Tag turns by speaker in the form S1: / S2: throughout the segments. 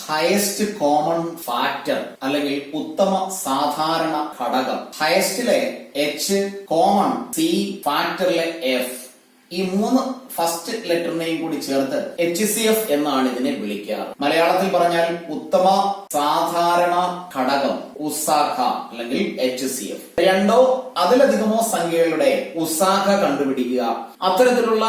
S1: Highest common factor അല്ലെങ്കിൽ ഉത്തമ സാധാരണ ഘടകം. ഹയസ്റ്റിലെ എച്ച്, കോമൺ സി, ഫാക്ടറിലെ എഫ്, ഈ മൂന്ന് ഫസ്റ്റ് ലെറ്ററിനെയും കൂടി ചേർത്ത് HCF എന്നാണ് ഇതിനെ വിളിക്കാറ്. മലയാളത്തിൽ പറഞ്ഞാൽ ഉത്തമ സാധാരണ ഘടകം ഉസാഖ അല്ലെങ്കിൽ HCF. രണ്ടോ അതിലധികമോ സംഖ്യകളുടെ ഉസാഖ കണ്ടുപിടിക്കുക. അത്തരത്തിലുള്ള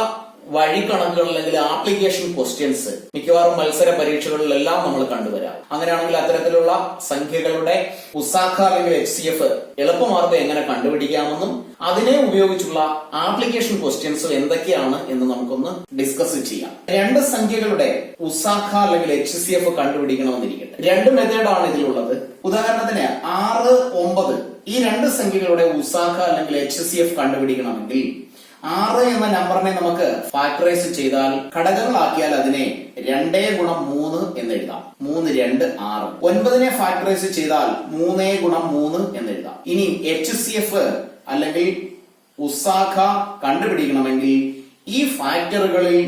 S1: വഴിക്കണക്കുകൾ അല്ലെങ്കിൽ ആപ്ലിക്കേഷൻ ക്വസ്റ്റ്യൻസ് മിക്കവാറും മത്സര പരീക്ഷകളിലെല്ലാം നമ്മൾ കണ്ടുവരാം. അങ്ങനെയാണെങ്കിൽ അത്തരത്തിലുള്ള സംഖ്യകളുടെ ഉസാഖ അല്ലെങ്കിൽ HCF എളുപ്പമാർഗം എങ്ങനെ കണ്ടുപിടിക്കാമെന്നും അതിനെ ഉപയോഗിച്ചുള്ള ആപ്ലിക്കേഷൻ ക്വസ്റ്റ്യൻസ് എന്തൊക്കെയാണ് എന്ന് നമുക്കൊന്ന് ഡിസ്കസ് ചെയ്യാം. രണ്ട് സംഖ്യകളുടെ ഉസാഖ അല്ലെങ്കിൽ HCF കണ്ടുപിടിക്കണമെന്നിരിക്കട്ടെ. രണ്ട് മെത്തേഡാണ് ഇതിലുള്ളത്. ഉദാഹരണത്തിന് 6, 9 ഈ രണ്ട് സംഖ്യകളുടെ ഉസാഖ അല്ലെങ്കിൽ HCF കണ്ടുപിടിക്കണമെങ്കിൽ 6 എന്ന നമ്പറിനെ നമുക്ക് ഫാക്ടറൈസ് ചെയ്താൽ ഘടകങ്ങളാക്കിയാൽ അതിനെ 2 ഗുണം 3 എന്നെഴുതാം. 3, 2, 6. 9നെ ഫാക്ടറൈസ് ചെയ്താൽ 3 ഗുണം 3 എന്നെഴുതാം. ഇനി HCF അല്ലെങ്കിൽ ഉസാഖ കണ്ടുപിടിക്കണമെങ്കിൽ ഈ ഫാക്ടറുകളിൽ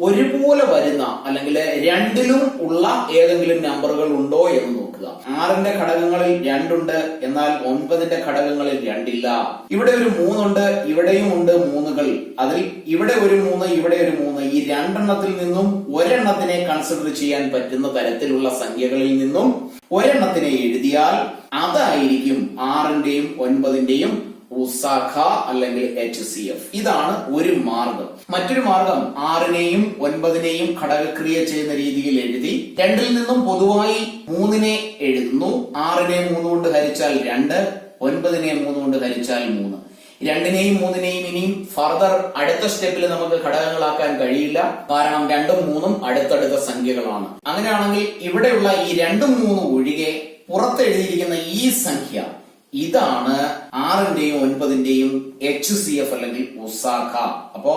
S1: ഒരുപോലെ വരുന്ന അല്ലെങ്കിൽ രണ്ടിലും ഉള്ള ഏതെങ്കിലും നമ്പറുകൾ ഉണ്ടോ എന്ന് നോക്കുക. 6ന്റെ ഘടകങ്ങളിൽ 2 ഉണ്ട്, എന്നാൽ 9ന്റെ ഘടകങ്ങളിൽ 2 ഇല്ല. ഇവിടെ ഒരു 3 ഉണ്ട്, ഇവിടെയും ഉണ്ട് 3കൾ. അതിൽ ഇവിടെ ഒരു 3, ഇവിടെ ഒരു 3. ഈ രണ്ടെണ്ണത്തിൽ നിന്നും ഒരെണ്ണത്തിനെ കൺസിഡർ ചെയ്യാൻ പറ്റുന്ന തരത്തിലുള്ള സംഖ്യകളിൽ നിന്നും ഒരെണ്ണത്തിനെ എഴുതിയാൽ അതായിരിക്കും 6ന്റെയും 9ന്റെയും ഉസാഖ അല്ലെങ്കിൽ HCF. ഇതാണ് ഒരു മാർഗം. മറ്റൊരു മാർഗം 6നെയും 9നെയും ഘടകക്രിയ ചെയ്യുന്ന രീതിയിൽ എഴുതി രണ്ടിൽ നിന്നും പൊതുവായി 3നെ എഴുതുന്നു. 6നെ 3 കൊണ്ട് ഹരിച്ചാൽ 2, 9നെ 3 കൊണ്ട് ഹരിച്ചാൽ 3. 2നെയും 3നെയും ഇനിയും ഫർദർ അടുത്ത സ്റ്റെപ്പിൽ നമുക്ക് ഘടകങ്ങളാക്കാൻ കഴിയില്ല. കാരണം 2ഉം 3ഉം അടുത്തടുത്ത സംഖ്യകളാണ്. അങ്ങനെയാണെങ്കിൽ ഇവിടെയുള്ള ഈ 2ഉം 3ഉം ഒഴികെ പുറത്തെഴുതിയിരിക്കുന്ന ഈ സംഖ്യ ഇതാണ് 6ന്റെയും 9ന്റെയും HCF അല്ലെങ്കിൽ ഉസാഖ. അപ്പോ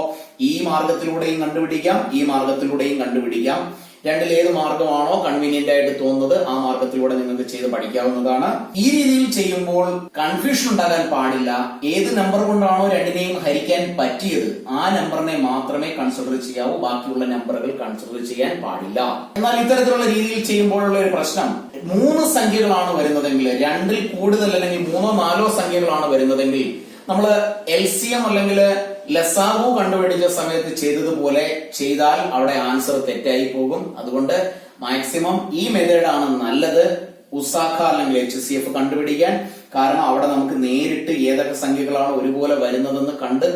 S1: ഈ മാർഗത്തിലൂടെയും കണ്ടുപിടിക്കാം, ഈ മാർഗത്തിലൂടെയും കണ്ടുപിടിക്കാം. രണ്ടിൽ ഏത് മാർഗമാണോ കൺവീനിയന്റ് ആയിട്ട് തോന്നുന്നത് ആ മാർഗത്തിലൂടെ നിങ്ങൾക്ക് ചെയ്ത് പഠിക്കാവുന്നതാണ്. ഈ രീതിയിൽ ചെയ്യുമ്പോൾ കൺഫ്യൂഷൻ ഉണ്ടാകാൻ പാടില്ല. ഏത് നമ്പർ കൊണ്ടാണോ രണ്ടിനെയും ഹരിക്കാൻ പറ്റിയത് ആ നമ്പറിനെ മാത്രമേ കൺസിഡർ ചെയ്യാവൂ, ബാക്കിയുള്ള നമ്പറുകൾ കൺസിഡർ ചെയ്യാൻ പാടില്ല. എന്നാൽ ഇത്തരത്തിലുള്ള രീതിയിൽ ചെയ്യുമ്പോഴുള്ള ഒരു പ്രശ്നം, 3 സംഖ്യകളാണ് വരുന്നതെങ്കിൽ, 2ൽ കൂടുതൽ അല്ലെങ്കിൽ 3ഓ 4ഓ സംഖ്യകളാണ് വരുന്നതെങ്കിൽ നമ്മൾ LCM അല്ലെങ്കിൽ ലസാഗു കണ്ടുപിടിച്ച സമയത്ത് ചെയ്തതുപോലെ ചെയ്താൽ അവിടെ ആൻസർ തെറ്റായി പോകും. അതുകൊണ്ട് മാക്സിമം ഈ മെത്തേഡാണ് നല്ലത് ഉസാഖ അല്ലെങ്കിൽ HCF കണ്ടുപിടിക്കാൻ. കാരണം അവിടെ നമുക്ക് നേരിട്ട് ഏതൊക്കെ സംഖ്യകളാണ് ഒരുപോലെ വരുന്നതെന്ന് കണ്ട്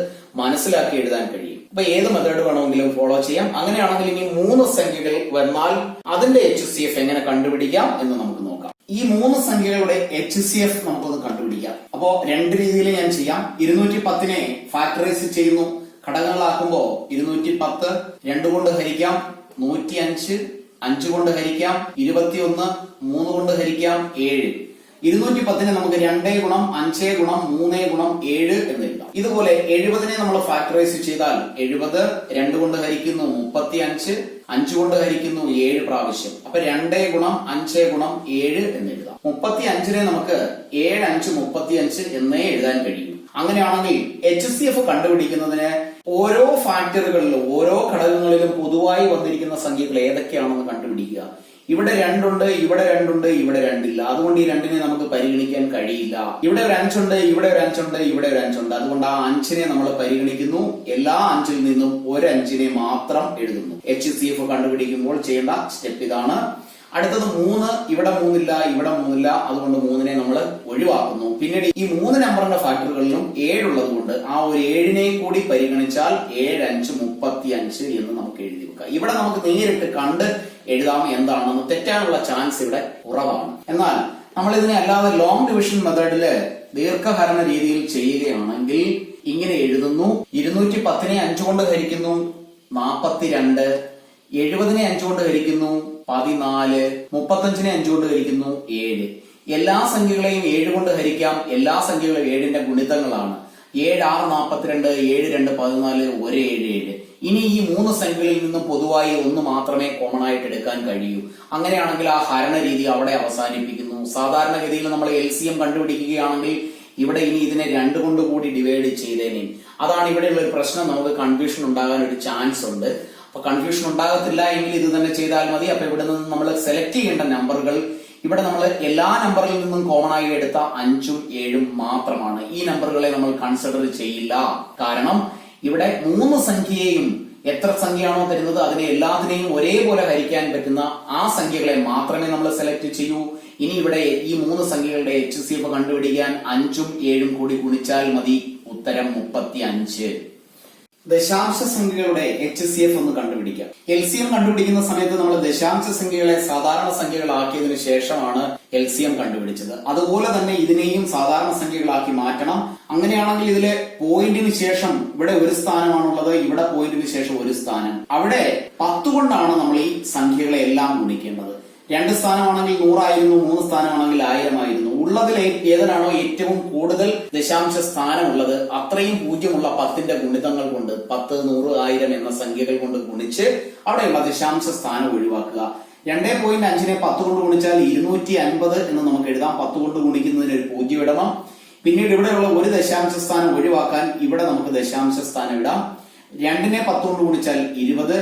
S1: മനസ്സിലാക്കി എഴുതാൻ കഴിയും. അപ്പൊ ഏത് മെത്തേഡ് വേണമെങ്കിലും ഫോളോ ചെയ്യാം. അങ്ങനെയാണെങ്കിൽ ഇനി 3 സംഖ്യകൾ വന്നാൽ അതിന്റെ HCF എങ്ങനെ കണ്ടുപിടിക്കാം എന്ന് നമുക്ക് നോക്കാം. ഈ 3 സംഖ്യകളുടെ HCF നമുക്കൊന്ന് കണ്ടുപിടിക്കാം. അപ്പോ രണ്ട് രീതിയിൽ ഞാൻ ചെയ്യാം. 210നെ ഫാക്ടറൈസ് ചെയ്യുന്നു. ഘടകങ്ങളാക്കുമ്പോ 210 2 കൊണ്ട് ഹരിക്കാം, 105 5 കൊണ്ട് ഹരിക്കാം, 21 3 കൊണ്ട് ഹരിക്കാം, 7. 210നെ നമുക്ക് 2 ഗുണം 5 ഗുണം 3 ഗുണം 7 എന്ന് എഴുതാം. ഇതുപോലെ 70നെ നമ്മൾ ഫാക്ടറൈസ് ചെയ്താൽ 70 2 കൊണ്ട് ഹരിക്കുന്നു 35, 5 കൊണ്ട് ഹരിക്കുന്നു 7 പ്രാവശ്യം. അപ്പൊ 2 ഗുണം 5 ഗുണം 7 എന്ന് എഴുതാം. 35നെ നമുക്ക് 7 5 35 എന്നേ എഴുതാൻ കഴിയും. അങ്ങനെയാണെങ്കിൽ HCF കണ്ടുപിടിക്കുന്നതിന് ഓരോ ഫാക്ടറുകളിലും ഓരോ ഘടകങ്ങളിലും പൊതുവായി വന്നിരിക്കുന്ന സംഖ്യകൾ ഏതൊക്കെയാണെന്ന് കണ്ടുപിടിക്കുക. ഇവിടെ 2 ഉണ്ട്, ഇവിടെ 2 ഉണ്ട്, ഇവിടെ 2 ഇല്ല. അതുകൊണ്ട് ഈ 2നെ നമുക്ക് പരിഗണിക്കാൻ കഴിയില്ല. ഇവിടെ ഒരു 5 ഉണ്ട്, ഇവിടെ ഒരു 5 ഉണ്ട്, ഇവിടെ ഒരു 5 ഉണ്ട്. അതുകൊണ്ട് ആ 5നെ നമ്മൾ പരിഗണിക്കുന്നു. എല്ലാ 5ൽ നിന്നും ഒരു 5നെ മാത്രം എഴുതുന്നു. HCF കണ്ടുപിടിക്കുമ്പോൾ ചെയ്യേണ്ട സ്റ്റെപ്പ് ഇതാണ്. അടുത്തത് 3, ഇവിടെ 3 ഇല്ല, ഇവിടെ 3 ഇല്ല. അതുകൊണ്ട് 3നെ നമ്മൾ ഒഴിവാക്കുന്നു. പിന്നീട് ഈ 3 നമ്പറിന്റെ ഫാക്ടറുകളിലും 7 ഉള്ളത് കൊണ്ട് ആ ഒരു 7നെ കൂടി പരിഗണിച്ചാൽ 7 5 35 എന്ന് നമുക്ക് എഴുതി വെക്കാം. ഇവിടെ നമുക്ക് നേരിട്ട് കണ്ട് എഴുതാം എന്താണെന്ന്. തെറ്റാനുള്ള ചാൻസ് ഇവിടെ കുറവാണ്. എന്നാൽ നമ്മൾ ഇതിനെ അല്ലാതെ ലോങ് ഡിവിഷൻ മെത്തേഡില് ദീർഘഹരണ രീതിയിൽ ചെയ്യുകയാണെങ്കിൽ ഇങ്ങനെ എഴുതുന്നു. 210നെ 5 കൊണ്ട് ഹരിക്കുന്നു 42, 70നെ 5 കൊണ്ട് ഹരിക്കുന്നു 14, 35നെ 5 കൊണ്ട് ഹരിക്കുന്നു 7. എല്ലാ സംഖ്യകളെയും 7 കൊണ്ട് ഹരിക്കാം. എല്ലാ സംഖ്യകളും 7ന്റെ ഗുണിതങ്ങളാണ്. 7 6 42, 7 2 14, 1 7 7. ഇനി ഈ 3 സംഖ്യകളിൽ നിന്നും പൊതുവായി 1 മാത്രമേ കോമൺ ആയിട്ട് എടുക്കാൻ കഴിയൂ. അങ്ങനെയാണെങ്കിൽ ആ ഹരണ രീതി അവിടെ അവസാനിപ്പിക്കുന്നു. സാധാരണഗതിയിൽ നമ്മൾ LCM കണ്ടുപിടിക്കുകയാണെങ്കിൽ ഇവിടെ ഇനി ഇതിനെ 2 കൊണ്ട് കൂടി ഡിവൈഡ് ചെയ്തേനെ. അതാണ് ഇവിടെയുള്ള ഒരു പ്രശ്നം. നമുക്ക് കൺഫ്യൂഷൻ ഉണ്ടാകാൻ ഒരു ചാൻസ് ഉണ്ട്. അപ്പൊ കൺഫ്യൂഷൻ ഉണ്ടാകത്തില്ല എങ്കിൽ ഇത് തന്നെ ചെയ്താൽ മതി. അപ്പൊ ഇവിടെ നിന്ന് നമ്മൾ സെലക്ട് ചെയ്യേണ്ട നമ്പറുകൾ, ഇവിടെ നമ്മൾ എല്ലാ നമ്പറിൽ നിന്നും കോമൺ ആയി എടുത്ത 5ഉം 7ഉം മാത്രമാണ്. ഈ നമ്പറുകളെ നമ്മൾ കൺസിഡർ ചെയ്യില്ല. കാരണം ഇവിടെ 3 സംഖ്യയെയും എത്ര സംഖ്യയാണോ തരുന്നത് അതിനെ എല്ലാത്തിനെയും ഒരേപോലെ ഹരിക്കാൻ പറ്റുന്ന ആ സംഖ്യകളെ മാത്രമേ നമ്മൾ സെലക്ട് ചെയ്യൂ. ഇനി ഇവിടെ ഈ 3 സംഖ്യകളുടെ HCF കണ്ടുപിടിക്കാൻ 5ഉം 7ഉം കൂടി ഗുണിച്ചാൽ മതി. ഉത്തരം 35. ദശാംശ സംഖ്യകളുടെ HCF ഒന്ന് കണ്ടുപിടിക്കാം. LCM കണ്ടുപിടിക്കുന്ന സമയത്ത് നമ്മൾ ദശാംശ സംഖ്യകളെ സാധാരണ സംഖ്യകളാക്കിയതിനു ശേഷമാണ് LCM കണ്ടുപിടിച്ചത്. അതുപോലെ തന്നെ ഇതിനെയും സാധാരണ സംഖ്യകളാക്കി മാറ്റണം. അങ്ങനെയാണെങ്കിൽ ഇതിലെ പോയിന്റിന് ശേഷം ഇവിടെ ഒരു സ്ഥാനമാണുള്ളത്, ഇവിടെ പോയിന്റിന് ശേഷം ഒരു സ്ഥാനം. അവിടെ 10 കൊണ്ടാണ് നമ്മൾ ഈ സംഖ്യകളെ എല്ലാം ഗുണിക്കേണ്ടത്. 2 സ്ഥാനമാണെങ്കിൽ 100 ആയിരുന്നു, 3 സ്ഥാനമാണെങ്കിൽ 1000 ആയിരുന്നു. ഉള്ളതിൽ ഏതിനാണോ ഏറ്റവും കൂടുതൽ ദശാംശ സ്ഥാനമുള്ളത് അത്രയും പൂജ്യമുള്ള 10ന്റെ ഗുണിതങ്ങൾ കൊണ്ട് 10, 100, 1000 എന്ന സംഖ്യകൾ കൊണ്ട് ഗുണിച്ച് അവിടെയുള്ള ദശാംശ സ്ഥാനം ഒഴിവാക്കുക. 2.5നെ 10 കൊണ്ട് ഗുണിച്ചാൽ 250 എന്ന് നമുക്ക് എഴുതാം. 10 കൊണ്ട് ഗുണിക്കുന്നതിന് ഒരു 0 ഇടണം. പിന്നീട് ഇവിടെയുള്ള ഒരു ദശാംശ സ്ഥാനം ഒഴിവാക്കാൻ ഇവിടെ നമുക്ക് ദശാംശ സ്ഥാനം ഇടാം. 2നെ 10 കൊണ്ട് ഗുണിച്ചാൽ 20.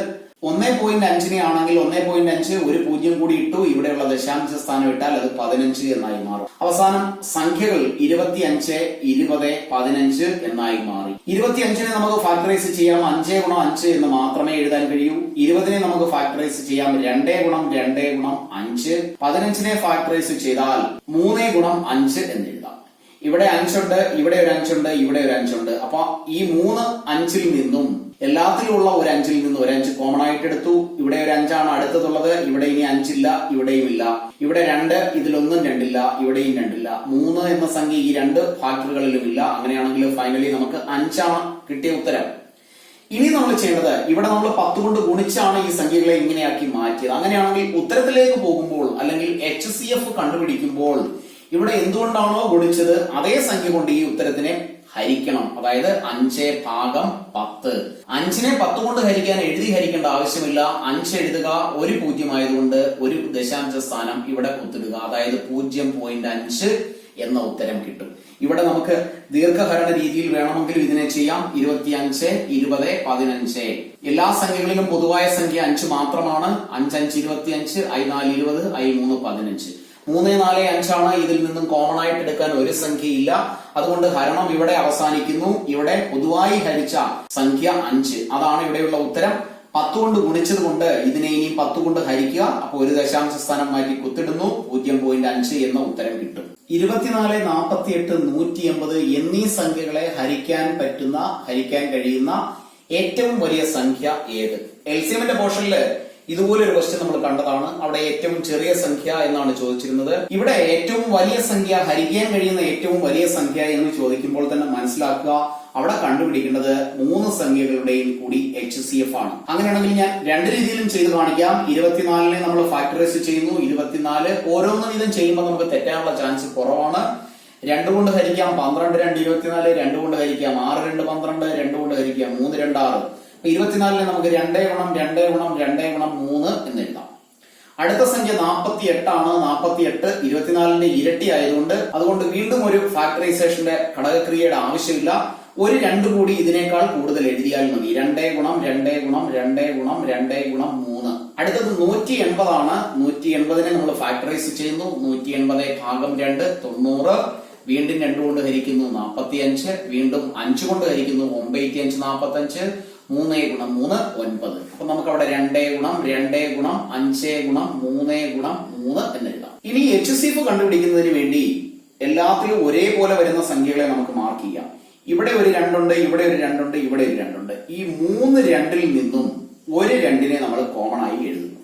S1: 1.5നെ ആണെങ്കിൽ 1.5 ഒരു 0 കൂടി ഇട്ടു. ഇവിടെയുള്ള ദശാംശ സ്ഥാനം ഇട്ടാൽ അത് 15 എന്നായി മാറും. അവസാനം സംഖ്യകൾ 25, 20, 15 എന്നായി മാറി. 25നെ നമുക്ക് ഫാക്ടറൈസ് ചെയ്യാം. 5 ഗുണം 5 എന്ന് മാത്രമേ എഴുതാൻ കഴിയൂ. 20നെ നമുക്ക് ഫാക്ടറൈസ് ചെയ്യാം. 2 ഗുണം 2 ഗുണം 5. 15നെ ഫാക്ടറൈസ് ചെയ്താൽ 3 ഗുണം 5 എന്ന് എഴുതാം. ഇവിടെ 5 ഉണ്ട്, ഇവിടെ ഒരു 5 ഉണ്ട്, ഇവിടെ ഒരു 5 ഉണ്ട്. അപ്പൊ ഈ 3 5ൽ നിന്നും എല്ലാത്തിലുള്ള ഒരു 5ൽ നിന്ന് ഒരു 5 കോമൺ ആയിട്ട് എടുത്തു. ഇവിടെ ഒരു 5ആണ് അടുത്തതുള്ളത്. ഇവിടെ ഇനി 5 ഇല്ല, ഇവിടെയും ഇല്ല. ഇവിടെ 2, ഇതിലൊന്നും 2 ഇല്ല, ഇവിടെയും 2 ഇല്ല. 3 എന്ന സംഖ്യ ഈ 2 ഫാക്ടറുകളിലും ഇല്ല. അങ്ങനെയാണെങ്കിൽ ഫൈനലി നമുക്ക് 5ആണ് കിട്ടിയ ഉത്തരം. ഇനി നമ്മൾ ചെയ്യേണ്ടത്, ഇവിടെ നമ്മൾ 10 കൊണ്ട് ഗുണിച്ചാണ് ഈ സംഖ്യകളെ ഇങ്ങനെയാക്കി മാറ്റിയത്. അങ്ങനെയാണെങ്കിൽ ഉത്തരത്തിലേക്ക് പോകുമ്പോൾ അല്ലെങ്കിൽ HCF കണ്ടുപിടിക്കുമ്പോൾ ഇവിടെ എന്തുകൊണ്ടാണോ ഗുണിച്ചത് അതേ സംഖ്യ കൊണ്ട് ഈ ഉത്തരത്തിനെ ഹരിക്കണം. അതായത് 5/10. 5നെ 10 കൊണ്ട് ഹരിക്കാൻ എഴുതി ഹരിക്കേണ്ട ആവശ്യമില്ല. 5 എഴുതുക, ഒരു 0 ആയതുകൊണ്ട് ഒരു ദശാംശ സ്ഥാനം ഇവിടെ കുത്തിടുക. അതായത് 0.5 എന്ന ഉത്തരം കിട്ടും. ഇവിടെ നമുക്ക് ദീർഘഹരണ രീതിയിൽ വേണമെങ്കിൽ ഇതിനെ ചെയ്യാം. 25, 20, 15. എല്ലാ സംഖ്യകളിലും പൊതുവായ സംഖ്യ 5 മാത്രമാണ്. 5, 5, 25, I4, 20, I3, 15. 3, 4, 5 ആണ്. ഇതിൽ നിന്നും കോമൺ ആയിട്ട് എടുക്കാൻ ഒരു സംഖ്യയില്ല. അതുകൊണ്ട് ഹരണം ഇവിടെ അവസാനിക്കുന്നു. ഇവിടെ പൊതുവായി ഹരിച്ച സംഖ്യ 5. അതാണ് ഇവിടെയുള്ള ഉത്തരം. 10 കൊണ്ട് ഗുണിച്ചത് കൊണ്ട് ഇതിനെ ഇനി 10 കൊണ്ട് ഹരിക്കുക. അപ്പൊ ഒരു ദശാംശ സ്ഥാനം മാറ്റി കുത്തിടുന്നു. 0.5 എന്ന ഉത്തരം കിട്ടും. 24, 48, 180 എന്നീ സംഖ്യകളെ ഹരിക്കാൻ കഴിയുന്ന ഏറ്റവും വലിയ സംഖ്യ ഏത്? LCMന്റെ പോർഷനില് ഇതുപോലൊരു ക്വസ്റ്റ്യൻ നമ്മൾ കണ്ടതാണ്. അവിടെ ഏറ്റവും ചെറിയ സംഖ്യ എന്നാണ് ചോദിച്ചിരുന്നത്. ഇവിടെ ഏറ്റവും വലിയ സംഖ്യ, ഹരിക്കാൻ കഴിയുന്ന ഏറ്റവും വലിയ സംഖ്യ എന്ന് ചോദിക്കുമ്പോൾ തന്നെ മനസ്സിലാക്കുക അവിടെ കണ്ടുപിടിക്കേണ്ടത് 3 സംഖ്യകളുടെയും കൂടി HCF ആണ്. അങ്ങനെയാണെങ്കിൽ ഞാൻ 2 രീതിയിലും ചെയ്ത് കാണിക്കാം. 24നെ നമ്മൾ ഫാക്ടറൈസ് ചെയ്യുന്നു. 24 ഓരോന്നും ഇതും ചെയ്യുമ്പോൾ നമുക്ക് തെറ്റാനുള്ള ചാൻസ് കുറവാണ്. 2 കൊണ്ട് ഹരിക്കാം. 12, 2, 24. 2 കൊണ്ട് ഹരിക്കാം. 6, 2, 12. 2 കൊണ്ട് ഹരിക്കാം. 3, 2, 6. 24നെ നമുക്ക് 2 ഗുണം 2 ഗുണം 2 ഗുണം 3 എന്ന് എഴുതാം. അടുത്ത സംഖ്യ 48 ആണ്. 48 24ന്റെ ഇരട്ടി ആയതുകൊണ്ട് അതുകൊണ്ട് വീണ്ടും ഒരു ഫാക്ടറൈസേഷന്റെ ഘടകക്രിയയുടെ ആവശ്യമില്ല. ഒരു 2 കൂടി ഇതിനേക്കാൾ കൂടുതൽ എഴുതിയാൽ മതി. 2 ഗുണം 2 ഗുണം 2 ഗുണം 2 ഗുണം 3. അടുത്തത് 180 ആണ്. 180നെ നമ്മൾ ഫാക്ടറൈസ് ചെയ്യുന്നു. 180/2 90. വീണ്ടും 2 കൊണ്ട് ഹരിക്കുന്നു. 45. വീണ്ടും 5 കൊണ്ട് ഹരിക്കുന്നു. 9, 5, 45. 3 ഗുണം 3 9. അപ്പൊ നമുക്ക് അവിടെ 2 ഗുണം 2 ഗുണം 5 ഗുണം 3 ഗുണം 3 എന്ന് എഴുതാം. ഇനി HCF കണ്ടുപിടിക്കുന്നതിന് വേണ്ടി എല്ലാത്തിലും ഒരേപോലെ വരുന്ന സംഖ്യകളെ നമുക്ക് മാർക്ക് ചെയ്യാം. ഇവിടെ ഒരു 2 ഉണ്ട്, ഇവിടെ ഒരു 2 ഉണ്ട്, ഇവിടെ ഒരു 2 ഉണ്ട്. ഈ 3 2ൽ നിന്നും ഒരു 2നെ നമ്മൾ കോമൺ ആയി എഴുതുന്നു.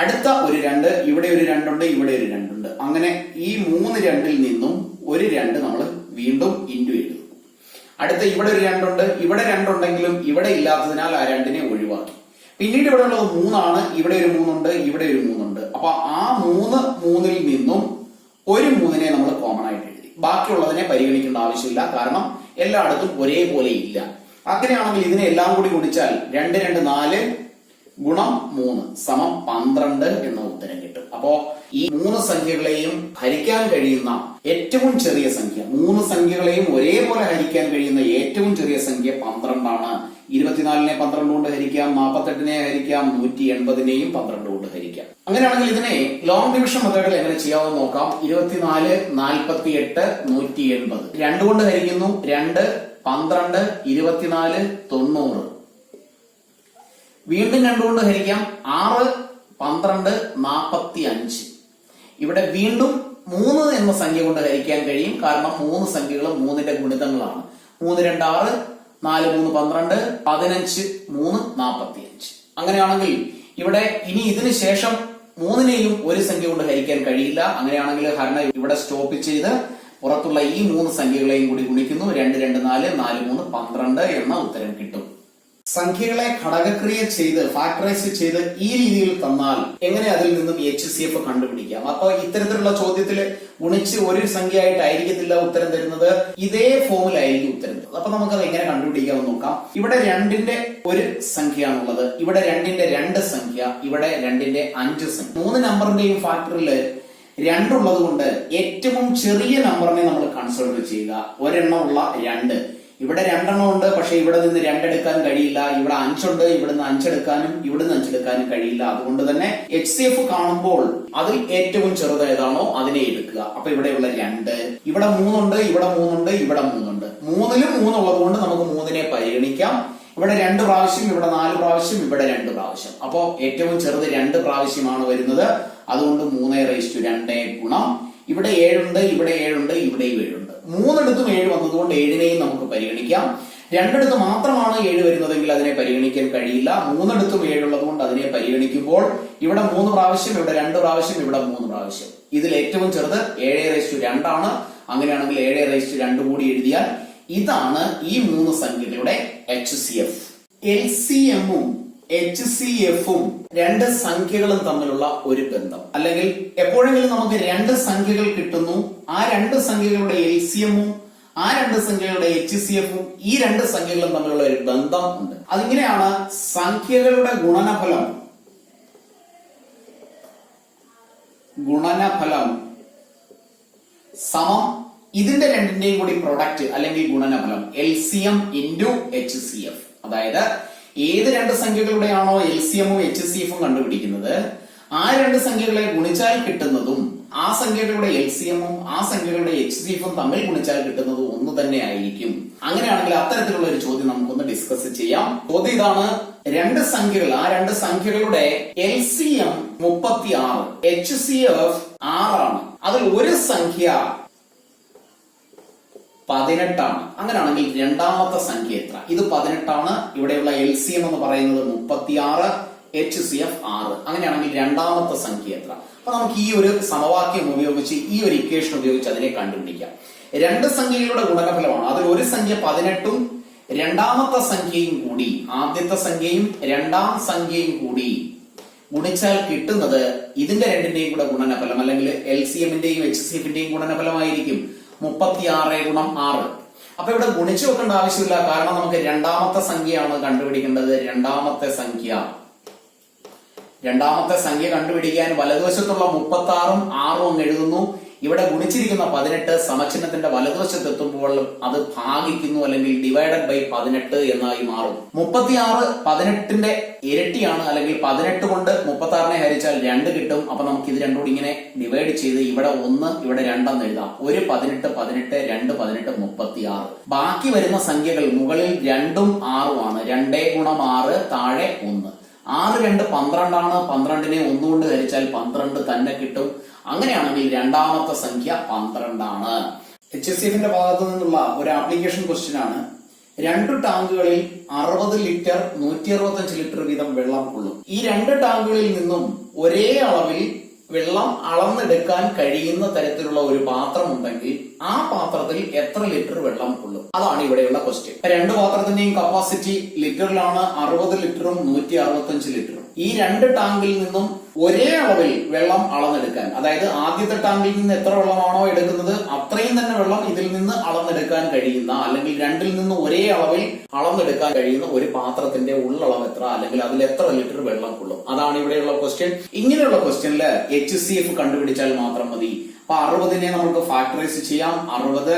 S1: അടുത്ത ഒരു 2, ഇവിടെ ഒരു 2 ഉണ്ട്, ഇവിടെ ഒരു 2 ഉണ്ട്. അങ്ങനെ ഈ 3 2ൽ നിന്നും ഒരു 2 നമ്മൾ വീണ്ടും ഇൻറ്റു എഴുതും. അടുത്ത ഇവിടെ ഒരു 2 ഉണ്ട്, ഇവിടെ 2 ഉണ്ടെങ്കിലും ഇവിടെ ഇല്ലാത്തതിനാൽ ആ 2നെ ഒഴിവാക്കി. പിന്നീട് ഇവിടെ ഉള്ളത് 3 ആണ്. ഇവിടെ ഒരു 3 ഉണ്ട്, ഇവിടെ ഒരു 3 ഉണ്ട്. അപ്പൊ ആ 3ൽ നിന്നും ഒരു 3നെ നമ്മൾ കോമൺ ആയിട്ട് എഴുതി. ബാക്കിയുള്ളതിനെ പരിഗണിക്കേണ്ട ആവശ്യമില്ല. കാരണം എല്ലായിടത്തും ഒരേപോലെ ഇല്ല. അങ്ങനെയാണെങ്കിൽ ഇതിനെ എല്ലാം കൂടി ഗുണിച്ചാൽ 2, 2, 4, ഗുണം 3 സമം 12 എന്ന ഉത്തരം കിട്ടും. അപ്പോ ഈ 3 സംഖ്യകളെയും ഹരിക്കാൻ കഴിയുന്ന ഏറ്റവും ചെറിയ സംഖ്യ, 3 സംഖ്യകളെയും ഒരേപോലെ ഹരിക്കാൻ കഴിയുന്ന ഏറ്റവും ചെറിയ സംഖ്യ 12 ആണ്. 24നെ 12 കൊണ്ട് ഹരിക്കാം, 48നെ ഹരിക്കാം, 180നെയും 12 കൊണ്ട് ഹരിക്കാം. അങ്ങനെയാണെങ്കിൽ ഇതിനെ ലോങ് ഡിവിഷൻ മെത്തേഡിൽ എങ്ങനെ ചെയ്യാമെന്ന് നോക്കാം. 24, 48, 180 2 കൊണ്ട് ഹരിക്കുന്നു. 2, 12, 24, 90. വീണ്ടും 2 കൊണ്ട് ഹരിക്കാം. 6, 12, 45. ഇവിടെ വീണ്ടും 3 എന്ന സംഖ്യ കൊണ്ട് ഹരിക്കാൻ കഴിയും. കാരണം 3 സംഖ്യകളും 3ന്റെ ഗുണിതങ്ങളാണ്. 3, 2, 6, 4, 3, 12, 15, 3, 45. അങ്ങനെയാണെങ്കിൽ ഇവിടെ ഇനി ഇതിന് ശേഷം 3നെയും ഒരു സംഖ്യ കൊണ്ട് ഹരിക്കാൻ കഴിയില്ല. അങ്ങനെയാണെങ്കിൽ ഹരണം ഇവിടെ സ്റ്റോപ്പ് ചെയ്ത് പുറത്തുള്ള ഈ 3 സംഖ്യകളെയും കൂടി ഗുണിക്കുന്നു. 2, 2, 4, 4, 3, 12 എന്ന ഉത്തരം കിട്ടും. സംഖ്യകളെ ഘടകക്രിയ ചെയ്ത് ഫാക്ടറൈസ് ചെയ്ത് ഈ രീതിയിൽ തന്നാൽ എങ്ങനെ അതിൽ നിന്നും HCF കണ്ടുപിടിക്കാം? അപ്പൊ ഇത്തരത്തിലുള്ള ചോദ്യത്തില് ഗുണിച്ച് ഒരു സംഖ്യ ആയിട്ടായിരിക്കത്തില്ല ഉത്തരം തരുന്നത്, ഇതേ ഫോമിലായിരിക്കും ഉത്തരം തരുന്നത്. അപ്പൊ നമുക്കത് എങ്ങനെ കണ്ടുപിടിക്കാമെന്ന് നോക്കാം. ഇവിടെ 2ന്റെ ഒരു സംഖ്യയാണുള്ളത്, ഇവിടെ 2ന്റെ 2 സംഖ്യ, ഇവിടെ 2ന്റെ 5 സംഖ്യ. 3 നമ്പറിന്റെയും ഫാക്ടറില് 2 ഉള്ളത് കൊണ്ട് ഏറ്റവും ചെറിയ നമ്പറിനെ നമ്മൾ കൺസിഡർ ചെയ്യുക. ഒരെണ്ണം ഉള്ള 2. ഇവിടെ 2 എണ്ണം ഉണ്ട്, പക്ഷെ ഇവിടെ നിന്ന് 2 എടുക്കാൻ കഴിയില്ല. ഇവിടെ 5 ഉണ്ട്, ഇവിടുന്ന് 5 എടുക്കാനും ഇവിടുന്ന് 5 എടുക്കാനും കഴിയില്ല. അതുകൊണ്ട് തന്നെ HCF കാണുമ്പോൾ അതിൽ ഏറ്റവും ചെറുത് ഏതാണോ അതിനെ എടുക്കുക. അപ്പൊ ഇവിടെയുള്ള 2, ഇവിടെ 3 ഉണ്ട്, ഇവിടെ 3 ഉണ്ട്, ഇവിടെ 3 ഉണ്ട്. 3ലും 3 ഉള്ളത് കൊണ്ട് നമുക്ക് 3നെ പരിഗണിക്കാം. ഇവിടെ 2 പ്രാവശ്യം, ഇവിടെ 4 പ്രാവശ്യം, ഇവിടെ 2 പ്രാവശ്യം. അപ്പോ ഏറ്റവും ചെറുത് 2 പ്രാവശ്യമാണ് വരുന്നത്. അതുകൊണ്ട് 3/2 ഗുണം ഇവിടെ 7 ഉണ്ട്, ഇവിടെ 7 ഉണ്ട്, ഇവിടെയും 7 ഉണ്ട്. 3 7 വന്നതുകൊണ്ട് 7നെയും നമുക്ക് പരിഗണിക്കാം. 2 മാത്രമാണ് 7 വരുന്നതെങ്കിൽ അതിനെ പരിഗണിക്കാൻ കഴിയില്ല. 3 7 ഉള്ളത് കൊണ്ട് അതിനെ പരിഗണിക്കുമ്പോൾ ഇവിടെ 3 പ്രാവശ്യം, ഇവിടെ 2 പ്രാവശ്യം, ഇവിടെ 3 പ്രാവശ്യം. ഇതിൽ ഏറ്റവും ചെറുത് 7/2 ആണ്. അങ്ങനെയാണെങ്കിൽ 7/2 കൂടി എഴുതിയാൽ ഇതാണ് ഈ 3 സംഖ്യകളുടെ HCF. LCM-ഉം HCF-ഉം 2 സംഖ്യകളും തമ്മിലുള്ള ഒരു ബന്ധം, അല്ലെങ്കിൽ എപ്പോഴെങ്കിലും നമുക്ക് 2 സംഖ്യകൾ കിട്ടുന്നു, ആ 2 സംഖ്യകളുടെ LCM-ഉം ആ 2 സംഖ്യകളുടെ HCF-ഉം ഈ 2 സംഖ്യകളും തമ്മിലുള്ള ഒരു ബന്ധം ഉണ്ട്. അതിങ്ങനെയാണ്: സംഖ്യകളുടെ ഗുണനഫലം സമം ഇതിന്റെ 2ന്റെയും കൂടി പ്രൊഡക്റ്റ് അല്ലെങ്കിൽ ഗുണനഫലം LCM into HCF. അതായത് ഏത് 2 സംഖ്യകളുടെയാണോ LCM-ഉം HCF-ഉം കണ്ടുപിടിക്കുന്നത്, ആ 2 സംഖ്യകളെ ഗുണിച്ചാൽ കിട്ടുന്നതും ആ സംഖ്യകളുടെ LCM-ഉം ആ സംഖ്യകളുടെ HCF-ഉം തമ്മിൽ ഗുണിച്ചാൽ കിട്ടുന്നതും ഒന്ന് തന്നെ ആയിരിക്കും. അങ്ങനെയാണെങ്കിൽ അത്തരത്തിലുള്ള ഒരു ചോദ്യം നമുക്കൊന്ന് ഡിസ്കസ് ചെയ്യാം. ചോദ്യം ഇതാണ്: 2 സംഖ്യകൾ, ആ 2 സംഖ്യകളുടെ LCM 36, HCF 6 ആണ്. അതിൽ ഒരു സംഖ്യ 18 ആണ്. അങ്ങനെയാണെങ്കിൽ രണ്ടാമത്തെ സംഖ്യ എത്ര? ഇത് 18 ആണ്. ഇവിടെയുള്ള LCM എന്ന് പറയുന്നത് 36, HCF 6. അങ്ങനെയാണെങ്കിൽ രണ്ടാമത്തെ സംഖ്യ എത്ര? അപ്പൊ നമുക്ക് ഈ ഒരു സമവാക്യം ഉപയോഗിച്ച്, ഈ ഒരു ഇക്വേഷൻ ഉപയോഗിച്ച് അതിനെ കണ്ടുപിടിക്കാം. 2 സംഖ്യകളുടെ ഗുണനഫലമാണ്. അതിൽ ഒരു സംഖ്യ 18ഉം രണ്ടാമത്തെ സംഖ്യയും കൂടി, ആദ്യത്തെ സംഖ്യയും രണ്ടാം സംഖ്യയും കൂടി ഗുണിച്ചാൽ കിട്ടുന്നത് ഇതിന്റെ 2ന്റെയും കൂടെ ഗുണനഫലം, അല്ലെങ്കിൽ LCM-ന്റെയും HCF-ന്റെയും ഗുണനഫലമായിരിക്കും 36 ഗുണം 6. അപ്പൊ ഇവിടെ ഗുണിച്ചു വെക്കേണ്ട ആവശ്യമില്ല, കാരണം നമുക്ക് രണ്ടാമത്തെ സംഖ്യയാണ് കണ്ടുപിടിക്കേണ്ടത്. രണ്ടാമത്തെ സംഖ്യ കണ്ടുപിടിക്കാൻ വലതുവശത്തുള്ള 36ഉം 6ഉം അങ്ങ് എഴുതുന്നു. ഇവിടെ ഗുണിച്ചിരിക്കുന്ന 18 സമചിഹ്നത്തിന്റെ വലതുവശത്ത് എത്തുമ്പോൾ അത് ഭാഗിക്കുന്നു, അല്ലെങ്കിൽ ഡിവൈഡഡ് ബൈ 18 എന്നായി മാറും. 36 18ന്റെ ഇരട്ടിയാണ്, അല്ലെങ്കിൽ 18 കൊണ്ട് 36നെ ഹരിച്ചാൽ 2 കിട്ടും. അപ്പൊ നമുക്ക് ഇത് രണ്ടും കൂടി ഇങ്ങനെ ഡിവൈഡ് ചെയ്ത് ഇവിടെ 1 ഇവിടെ 2 എന്ന് എഴുതാം. ഒരു 18 18 2 18 36. ബാക്കി വരുന്ന സംഖ്യകൾ മുകളിൽ 2ഉം 6ഉം ആണ്. 2 ഗുണം 6 താഴെ 1. 6 2 12 ആണ്. 12നെ 1 കൊണ്ട് ഹരിച്ചാൽ 12 തന്നെ കിട്ടും. അങ്ങനെയാണെങ്കിൽ രണ്ടാമത്തെ സംഖ്യ 12 ആണ്. HCF-ന്റെ ഭാഗത്തു നിന്നുള്ള ഒരു ആപ്ലിക്കേഷൻ ക്വസ്റ്റ്യൻ ആണ്: 2 ടാങ്കുകളിൽ 60 ലിറ്റർ 165 ലിറ്റർ വീതം വെള്ളം കൊള്ളും. ഈ 2 ടാങ്കുകളിൽ നിന്നും ഒരേ അളവിൽ വെള്ളം അളന്നെടുക്കാൻ കഴിയുന്ന തരത്തിലുള്ള ഒരു പാത്രം ഉണ്ടെങ്കിൽ ആ പാത്രത്തിൽ എത്ര ലിറ്റർ വെള്ളം കൊള്ളും? അതാണ് ഇവിടെയുള്ള ക്വസ്റ്റ്യൻ. 2 പാത്രത്തിന്റെയും കപ്പാസിറ്റി ലിറ്ററിലാണ്. 60 ലിറ്ററും 165 ലിറ്ററും. ഈ രണ്ട് ടാങ്കിൽ നിന്നും ഒരേ അളവിൽ വെള്ളം അളന്നെടുക്കാൻ, അതായത് ആദ്യത്തെ ടാങ്കിൽ നിന്ന് എത്ര വെള്ളമാണോ എടുക്കുന്നത് അത്രയും തന്നെ വെള്ളം ഇതിൽ നിന്ന് അളന്നെടുക്കാൻ കഴിയുന്ന, അല്ലെങ്കിൽ രണ്ടിൽ നിന്ന് ഒരേ അളവിൽ അളന്നെടുക്കാൻ കഴിയുന്ന ഒരു പാത്രത്തിന്റെ ഉള്ളളവ് എത്ര, അല്ലെങ്കിൽ അതിൽ എത്ര ലിറ്റർ വെള്ളം കൊള്ളും, അതാണ് ഇവിടെയുള്ള ക്വസ്റ്റ്യൻ. ഇങ്ങനെയുള്ള ക്വസ്റ്റ്യനിൽ HCF കണ്ടുപിടിച്ചാൽ മാത്രം മതി. അപ്പൊ 60നെ നമുക്ക് ഫാക്ടറൈസ് ചെയ്യാം. 60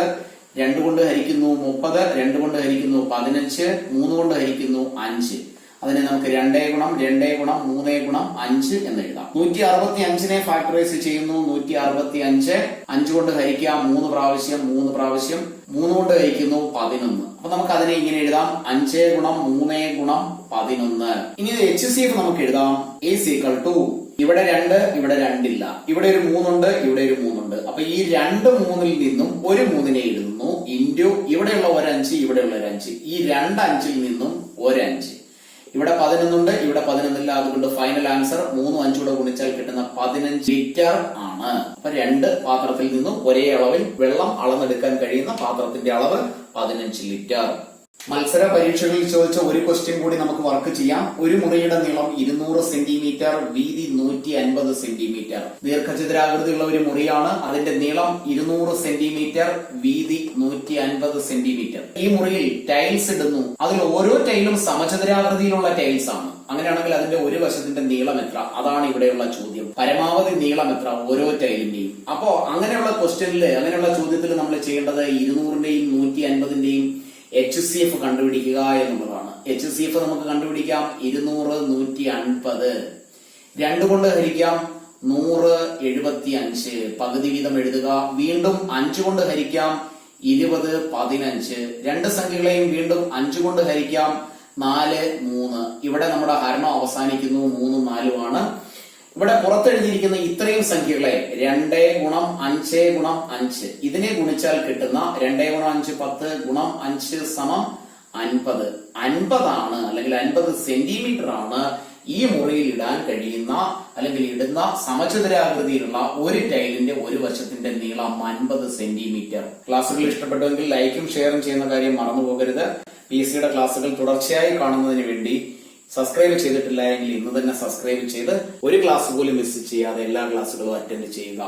S1: 2 കൊണ്ട് ഹരിക്കുന്നു 30, 2 കൊണ്ട് ഹരിക്കുന്നു 15, 3 കൊണ്ട് ഹരിക്കുന്നു 5. അതിനെ നമുക്ക് 2 ഗുണം 2 ഗുണം 3 ഗുണം 5 എന്ന് എഴുതാം. 165നെ ഫാക്ടറൈസ് ചെയ്യുന്നു. 165 5 കൊണ്ട് ഹരിക്കാം 3 പ്രാവശ്യം 3 പ്രാവശ്യം, 3 കൊണ്ട് ഹരിക്കുന്നു 11. അപ്പൊ നമുക്ക് അതിനെ ഇങ്ങനെ എഴുതാം, 5 ഗുണം 3 ഗുണം 11. ഇനി HCF നമുക്ക് എഴുതാം ഈസ് ഈക്വൽ ടു, ഇവിടെ 2 ഇവിടെ 2 ഇല്ല, ഇവിടെ ഒരു 3 ഉണ്ട്, ഇവിടെ ഒരു 3 ഉണ്ട്. അപ്പൊ ഈ 2 3ൽ നിന്നും ഒരു 3നെ എഴുതുന്നു ഇൻറ്റു ഇവിടെയുള്ള ഒരു 5, ഇവിടെയുള്ള ഒരു 5, ഈ 2 5ൽ നിന്നും ഒരു 5. ഇവിടെ 11 ഉണ്ട്, ഇവിടെ 11 ഇല്ല. അതുകൊണ്ട് ഫൈനൽ ആൻസർ 3 5 കൂടെ ഗുണിച്ചാൽ കിട്ടുന്ന 15 ലിറ്റർ ആണ്. അപ്പൊ 2 പാത്രത്തിൽ നിന്നും ഒരേ അളവിൽ വെള്ളം അളന്നെടുക്കാൻ കഴിയുന്ന പാത്രത്തിന്റെ അളവ് 15 ലിറ്റർ. മത്സര പരീക്ഷകളിൽ ചോദിച്ച ഒരു ക്വസ്റ്റ്യൻ കൂടി നമുക്ക് വർക്ക് ചെയ്യാം. ഒരു മുറിയുടെ നീളം 200 സെന്റിമീറ്റർ, വീതി 150 സെന്റിമീറ്റർ. ദീർഘചതുരാകൃതിയുള്ള ഒരു മുറിയാണ്. അതിന്റെ നീളം 200 സെന്റിമീറ്റർ, വീതി 150 സെന്റിമീറ്റർ. ഈ മുറിയിൽ ടൈൽസ് ഇടുന്നു. അതിൽ ഓരോ ടൈലും സമചതുരാകൃതിയിലുള്ള ടൈൽസ് ആണ്. അങ്ങനെയാണെങ്കിൽ അതിന്റെ ഒരു വശത്തിന്റെ നീളം എത്ര, അതാണ് ഇവിടെയുള്ള ചോദ്യം. പരമാവധി നീളം എത്ര ഓരോ ടൈലിന്റെയും. അപ്പോ അങ്ങനെയുള്ള ക്വസ്റ്റ്യനിൽ, അങ്ങനെയുള്ള ചോദ്യത്തിൽ നമ്മൾ ചെയ്യേണ്ടത് 200ന്റെയും 150ന്റെയും HCF കണ്ടുപിടിക്കുക എന്നുള്ളതാണ്. HCF നമുക്ക് കണ്ടുപിടിക്കാം. 200 150, 2 കൊണ്ട് ഹരിക്കാം 100 75, പകുതി വീതം എഴുതുക. വീണ്ടും 5 കൊണ്ട് ഹരിക്കാം 20 15. രണ്ട് സംഖ്യകളെയും വീണ്ടും 5 കൊണ്ട് ഹരിക്കാം 4 3. ഇവിടെ നമ്മുടെ ഹരണം അവസാനിക്കുന്നു 3 4 ആണ്. ഇവിടെ പുറത്തെഴുതിയിരിക്കുന്ന ഇത്രയും സംഖ്യകളെ 2 ഗുണം 5 ഗുണം 5 ഇതിനെ ഗുണിച്ചാൽ കിട്ടുന്ന 2 ഗുണം 5 10 ഗുണം 5 സമം 50. 50 ആണ്, അല്ലെങ്കിൽ 50 സെന്റിമീറ്റർ ആണ് ഈ മുറിയിൽ ഇടാൻ കഴിയുന്ന, അല്ലെങ്കിൽ ഇടുന്ന സമചതുരാകൃതിയിലുള്ള ഒരു ടൈലിന്റെ ഒരു വശത്തിന്റെ നീളം 50 സെന്റിമീറ്റർ. ക്ലാസ്സുകൾ ഇഷ്ടപ്പെട്ടുവെങ്കിൽ ലൈക്കും ഷെയറും ചെയ്യുന്ന കാര്യം മറന്നു പോകരുത്. PSCയുടെ ക്ലാസ്സുകൾ തുടർച്ചയായി കാണുന്നതിന് വേണ്ടി സബ്സ്ക്രൈബ് ചെയ്തിട്ടില്ല എങ്കിൽ ഇന്ന് തന്നെ സബ്സ്ക്രൈബ് ചെയ്ത് ഒരു ക്ലാസ് പോലും മിസ് ചെയ്യാതെ എല്ലാ ക്ലാസ്സുകളും അറ്റൻഡ് ചെയ്യുക.